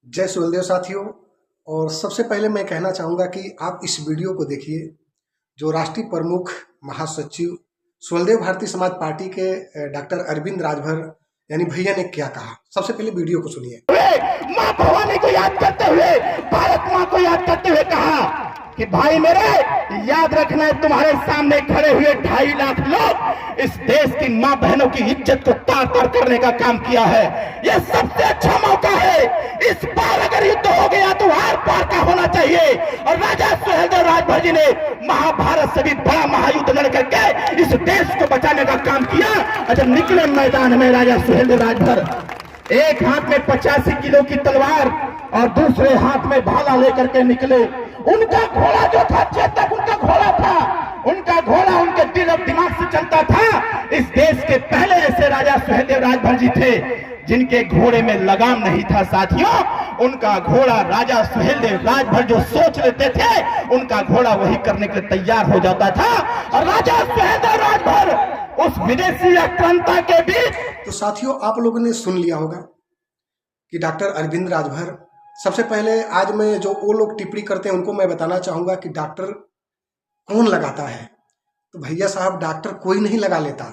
जय सुहेलदेव साथियों। और सबसे पहले मैं कहना चाहूँगा कि आप इस वीडियो को देखिए जो राष्ट्रीय प्रमुख महासचिव सुहेलदेव भारतीय समाज पार्टी के डॉक्टर अरविंद राजभर यानी भैया ने क्या कहा। सबसे पहले वीडियो को सुनिए। मां भवानी को याद करते हुए, भारत मां को याद करते हुए कहा कि भाई मेरे याद रखना, तुम्हारे सामने खड़े हुए 2.5 लाख लोग इस देश की मां बहनों की इज्जत को तार तार करने का काम किया है। यह सबसे अच्छा मौका है। इस बार अगर युद्ध हो गया तो आर पार का होना चाहिए। और राजा सुहेलदेव राजभर जी ने महाभारत से भी बड़ा महायुद्ध लड़ करके इस देश को बचाने का काम किया। और जब निकले मैदान में राजा सुहेलदेव राजभर, एक हाथ में 85 किलो की तलवार और दूसरे हाथ में भाला लेकर के निकले। उनका घोड़ा जो था, चेतक उनका घोड़ा था, उनका घोड़ा उनके दिल और दिमाग से चलता था। इस देश के पहले ऐसे राजा सुहेलदेव राजभर जी थे जिनके घोड़े में लगाम नहीं था। साथियों, उनका घोड़ा राजा सुहेलदेव राजभर जो सोच लेते थे, उनका घोड़ा वही करने के लिए तैयार हो जाता था। और राजा सुहेलदेव राजभर उस विदेशी आक्रांता के बीच। तो साथियों, आप लोगों ने सुन लिया होगा कि डॉक्टर अरविंद राजभर। सबसे पहले आज मैं जो वो लोग टिप्पणी करते हैं उनको मैं बताना चाहूँगा कि डॉक्टर कौन लगाता है। तो भैया साहब, डॉक्टर कोई नहीं लगा लेता।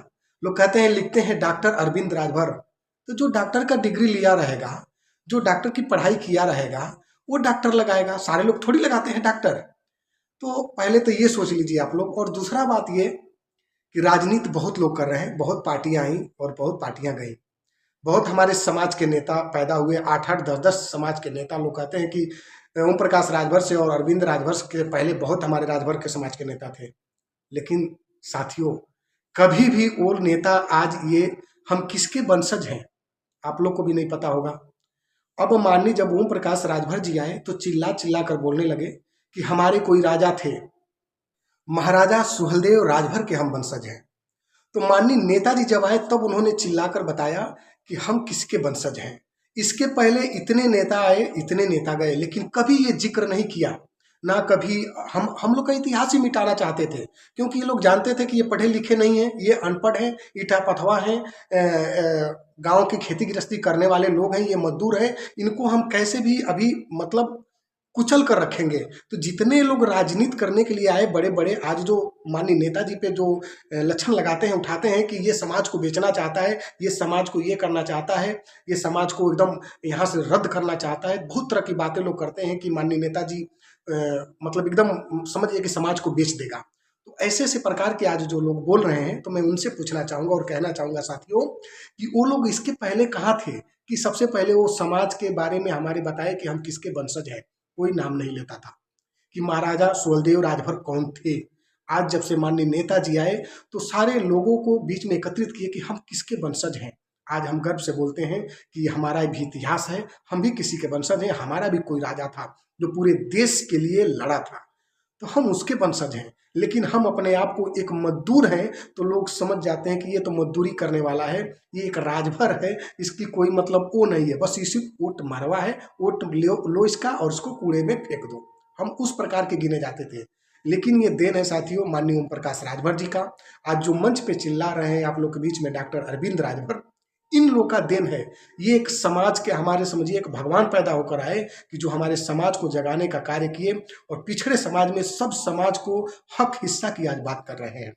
लोग कहते हैं, लिखते हैं डॉक्टर अरविंद राजभर, तो जो डॉक्टर का डिग्री लिया रहेगा, जो डॉक्टर की पढ़ाई किया रहेगा, वो डॉक्टर लगाएगा। सारे लोग थोड़ी लगाते हैं डॉक्टर। तो पहले तो ये सोच लीजिए आप लोग। और दूसरा बात ये कि राजनीति बहुत लोग कर रहे हैं, बहुत पार्टियां आई और बहुत पार्टियां गई। बहुत हमारे समाज के नेता पैदा हुए, 8-8, 10-10 समाज के नेता। लोग कहते हैं कि ओम प्रकाश राजभर से और अरविंद राजभर के पहले बहुत हमारे राजभर के समाज के नेता थे। लेकिन साथियों, कभी भी वो नेता आज ये हम किसके वंशज हैं आप लोग को भी नहीं पता होगा। अब माननीय जब ओम प्रकाश राजभर जी आए तो चिल्ला चिल्ला कर बोलने लगे कि हमारे कोई राजा थे, महाराजा सुहेलदेव राजभर के हम वंशज हैं। तो माननीय नेताजी जब आए तब उन्होंने चिल्लाकर बताया कि हम किसके वंशज हैं। इसके पहले इतने नेता आए, इतने नेता गए, लेकिन कभी ये जिक्र नहीं किया। ना कभी हम लोग का इतिहास ही मिटाना चाहते थे, क्योंकि ये लोग जानते थे कि ये पढ़े लिखे नहीं हैं, ये अनपढ़ हैं, ईटा पथवा हैं, गांव की खेती गृहस्थी करने वाले लोग हैं, ये मजदूर हैं। इनको हम कैसे भी अभी मतलब कुचल कर रखेंगे। तो जितने लोग राजनीति करने के लिए आए बड़े बड़े, आज जो माननीय नेताजी पे जो लक्षण लगाते हैं, उठाते हैं कि ये समाज को बेचना चाहता है, ये समाज को ये करना चाहता है, ये समाज को एकदम यहाँ से रद्द करना चाहता है, बहुत तरह की बातें लोग करते हैं कि माननीय नेताजी मतलब एकदम समझिए कि समाज को बेच देगा। तो ऐसे ऐसे प्रकार के आज जो लोग बोल रहे हैं, तो मैं उनसे पूछना चाहूँगा और कहना चाहूँगा साथियों कि वो लोग इसके पहले कहाँ थे कि सबसे पहले वो समाज के बारे में हमारे बताए कि हम किसके वंशज हैं। कोई नाम नहीं लेता था कि महाराजा सुहेलदेव राजभर कौन थे। आज जब से माननीय नेताजी आए तो सारे लोगों को बीच में एकत्रित किए कि हम किसके वंशज हैं। आज हम गर्व से बोलते हैं कि हमारा भी इतिहास है, हम भी किसी के वंशज हैं। हमारा भी कोई राजा था जो पूरे देश के लिए लड़ा था, तो हम उसके वंशज हैं। लेकिन हम अपने आप को एक मजदूर हैं तो लोग समझ जाते हैं कि ये तो मजदूरी करने वाला है, ये एक राजभर है, इसकी कोई मतलब वो नहीं है, बस इसी वोट मारवा है, वोट लो इसका और इसको कूड़े में फेंक दो। हम उस प्रकार के गिने जाते थे। लेकिन ये देन है साथियों माननीय ओम प्रकाश राजभर जी का। आज जो मंच पे चिल्ला रहे हैं आप लोग के बीच में डॉक्टर अरविंद राजभर, इन लोग का देन है। ये एक समाज के हमारे समझिए एक भगवान पैदा होकर आए कि जो हमारे समाज को जगाने का कार्य किए और पिछड़े समाज में सब समाज को हक हिस्सा की आज बात कर रहे हैं।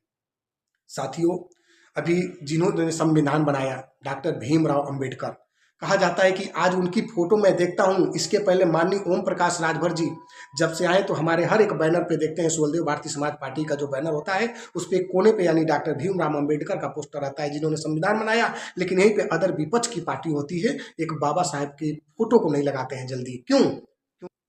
साथियों, अभी जिन्होंने संविधान बनाया डॉक्टर भीमराव अंबेडकर, कहा जाता है कि आज उनकी फोटो मैं देखता हूं। इसके पहले माननीय ओम प्रकाश राजभर जी जब से आए तो हमारे हर एक बैनर पे देखते हैं सुहेलदेव भारतीय समाज पार्टी का जो बैनर होता है उस पर कोने पे यानी डॉक्टर भीमराव अंबेडकर का पोस्टर रहता है जिन्होंने संविधान बनाया। लेकिन यहीं पे अदर विपक्ष की पार्टी होती है, एक बाबा साहेब की फोटो को नहीं लगाते हैं जल्दी। क्यों?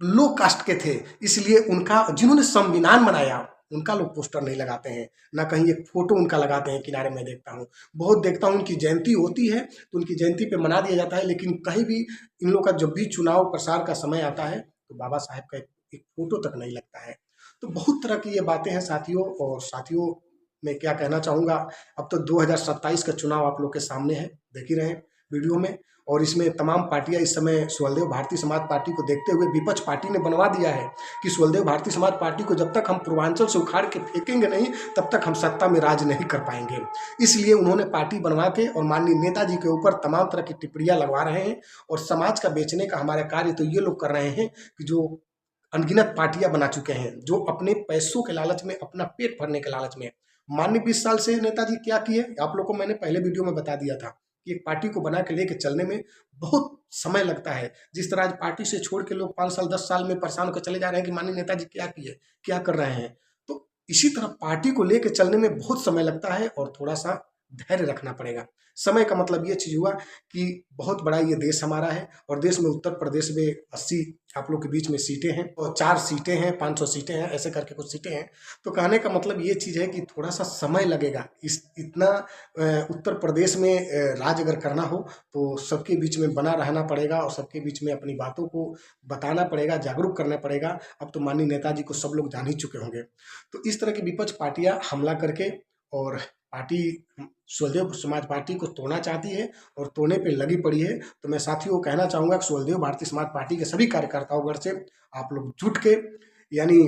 लो कास्ट के थे, इसलिए उनका जिन्होंने संविधान बनाया उनका लोग पोस्टर नहीं लगाते हैं, ना कहीं एक फोटो उनका लगाते हैं किनारे। में देखता हूँ, बहुत देखता हूँ, उनकी जयंती होती है तो उनकी जयंती पे मना दिया जाता है, लेकिन कहीं भी इन लोग का जब भी चुनाव प्रसार का समय आता है तो बाबा साहेब का एक फोटो तक नहीं लगता है। तो बहुत तरह की ये बातें हैं साथियों। और साथियों, मैं क्या कहना चाहूँगा, अब तो 2027 का चुनाव आप लोग के सामने है, देख ही रहे हैं वीडियो में। और इसमें तमाम पार्टियां इस समय सुहलदेव भारतीय समाज पार्टी को देखते हुए विपक्ष पार्टी ने बनवा दिया है कि सुहलदेव भारतीय समाज पार्टी को जब तक हम पूर्वांचल से उखाड़ के फेंकेंगे नहीं तब तक हम सत्ता में राज नहीं कर पाएंगे। इसलिए उन्होंने पार्टी बनवा के और माननीय नेताजी के ऊपर तमाम तरह की टिप्पणियां लगवा रहे हैं और समाज का बेचने का हमारा कार्य तो ये लोग कर रहे हैं कि जो अनगिनत पार्टियां बना चुके हैं, जो अपने पैसों के लालच में, अपना पेट भरने के लालच में। माननीय 20 साल से नेताजी क्या किए आप लोगों को मैंने पहले वीडियो में बता दिया था कि एक पार्टी को बना के लेके चलने में बहुत समय लगता है। जिस तरह आज पार्टी से छोड़ के लोग 5 साल 10 साल में परेशान होकर चले जा रहे हैं कि माननीय नेताजी क्या किए, क्या कर रहे हैं, तो इसी तरह पार्टी को लेके चलने में बहुत समय लगता है और थोड़ा सा धैर्य रखना पड़ेगा। समय का मतलब ये चीज़ हुआ कि बहुत बड़ा ये देश हमारा है और देश में उत्तर प्रदेश में 80 आप लोग के बीच में सीटें हैं और 4 सीटें हैं, 500 सीटें हैं, ऐसे करके कुछ सीटें हैं। तो कहने का मतलब ये चीज़ है कि थोड़ा सा समय लगेगा। इतना उत्तर प्रदेश में राज अगर करना हो तो सबके बीच में बना रहना पड़ेगा और सबके बीच में अपनी बातों को बताना पड़ेगा, जागरूक करना पड़ेगा। अब तो माननीय नेताजी को सब लोग जान ही चुके होंगे। तो इस तरह की विपक्ष पार्टियां हमला करके और पार्टी सुहलदेव समाज पार्टी को तोड़ना चाहती है और तोड़ने पे लगी पड़ी है। तो मैं साथियों को कहना चाहूँगा कि सुहलदेव भारतीय समाज पार्टी के सभी कार्यकर्ताओं से आप लोग जुट के, यानी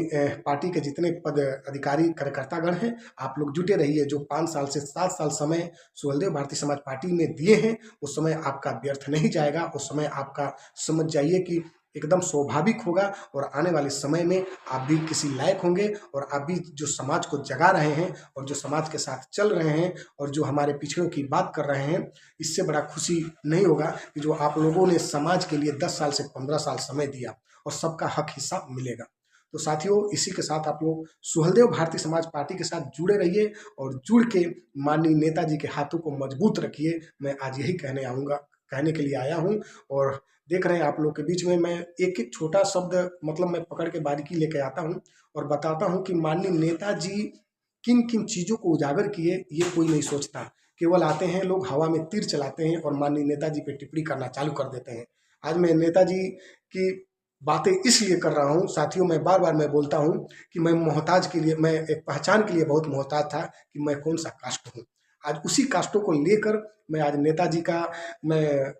पार्टी के जितने पद अधिकारी कार्यकर्तागण हैं, आप लोग जुटे रहिए। जो 5 साल से 7 साल समय सुहलदेव भारतीय समाज पार्टी में दिए हैं उस समय आपका व्यर्थ नहीं जाएगा। उस समय आपका समझ जाइए कि एकदम स्वाभाविक होगा और आने वाले समय में आप भी किसी लायक होंगे और आप भी जो समाज को जगा रहे हैं और जो समाज के साथ चल रहे हैं और जो हमारे पिछड़ों की बात कर रहे हैं, इससे बड़ा खुशी नहीं होगा कि जो आप लोगों ने समाज के लिए 10 साल से 15 साल समय दिया और सबका हक हिस्सा मिलेगा। तो साथियों, इसी के साथ आप लोग सुहलदेव भारतीय समाज पार्टी के साथ जुड़े रहिए और जुड़ के माननीय नेताजी के हाथों को मजबूत रखिए। मैं आज यही कहने के लिए आया हूँ और देख रहे हैं आप लोग के बीच में मैं एक एक छोटा शब्द मतलब मैं पकड़ के बारीकी लेके आता हूँ और बताता हूँ कि माननीय नेताजी किन किन चीज़ों को उजागर किए ये कोई नहीं सोचता। केवल आते हैं लोग, हवा में तीर चलाते हैं और माननीय नेताजी पे टिप्पणी करना चालू कर देते हैं। आज मैं नेताजी की बातें इसलिए कर रहा हूँ साथियों, मैं बार बार मैं बोलता हूँ कि मैं मोहताज के लिए, मैं एक पहचान के लिए बहुत मोहताज था कि मैं कौन सा कास्ट हूँ। आज उसी कास्टों को लेकर मैं आज नेताजी का मैं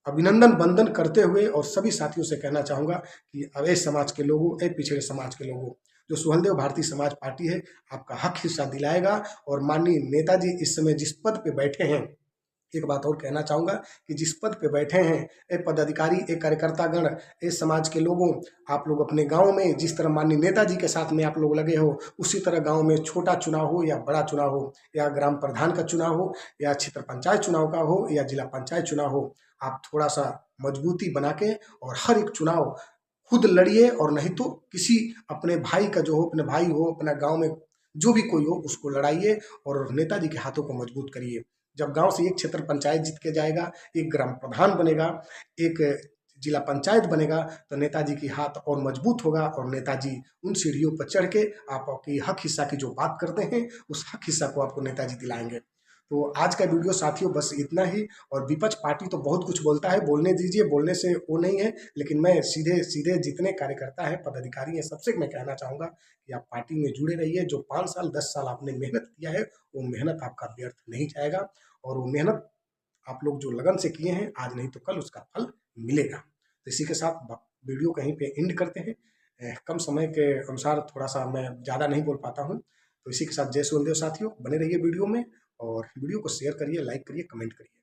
अभिनंदन वंदन करते हुए और सभी साथियों से कहना चाहूँगा कि अवैध समाज के लोगों, पिछड़े समाज के लोगों, जो सुहलदेव भारतीय समाज पार्टी है आपका हक हिस्सा दिलाएगा। और माननीय नेताजी इस समय जिस पद पे बैठे हैं, एक बात और कहना चाहूँगा कि जिस पद पे बैठे हैं, ए पदाधिकारी, ए कार्यकर्तागण, ए समाज के लोगों, आप लोग अपने गांव में जिस तरह माननीय नेताजी के साथ में आप लोग लगे हो, उसी तरह गांव में छोटा चुनाव हो या बड़ा चुनाव हो, या ग्राम प्रधान का चुनाव हो या क्षेत्र पंचायत चुनाव का हो या जिला पंचायत चुनाव हो, आप थोड़ा सा मजबूती बना के और हर एक चुनाव खुद लड़िए और नहीं तो किसी अपने भाई का जो हो, अपने भाई हो, अपना गाँव में जो भी कोई हो उसको लड़ाइए और नेताजी के हाथों को मजबूत करिए। जब गांव से एक क्षेत्र पंचायत जीत के जाएगा, एक ग्राम प्रधान बनेगा, एक जिला पंचायत बनेगा, तो नेताजी की हाथ और मजबूत होगा और नेताजी उन सीढ़ियों पर चढ़ के आपकी हक हिस्सा की जो बात करते हैं उस हक हिस्सा को आपको नेताजी दिलाएंगे। तो आज का वीडियो साथियों बस इतना ही। और विपक्ष पार्टी तो बहुत कुछ बोलता है, बोलने दीजिए, बोलने से वो नहीं है, लेकिन मैं सीधे सीधे जितने कार्यकर्ता हैं, पदाधिकारी हैं, सबसे मैं कहना चाहूँगा कि आप पार्टी में जुड़े रहिए। जो 5 साल 10 साल आपने मेहनत किया है वो मेहनत आपका व्यर्थ नहीं जाएगा और वो मेहनत आप लोग जो लगन से किए हैं, आज नहीं तो कल उसका फल मिलेगा। तो इसी के साथ वीडियो कहीं पे एंड करते हैं। कम समय के अनुसार थोड़ा सा मैं ज़्यादा नहीं बोल पाता हूँ। तो इसी के साथ जय सुहलदेव साथियों, बने रहिए वीडियो में और वीडियो को शेयर करिए, लाइक करिए, कमेंट करिए।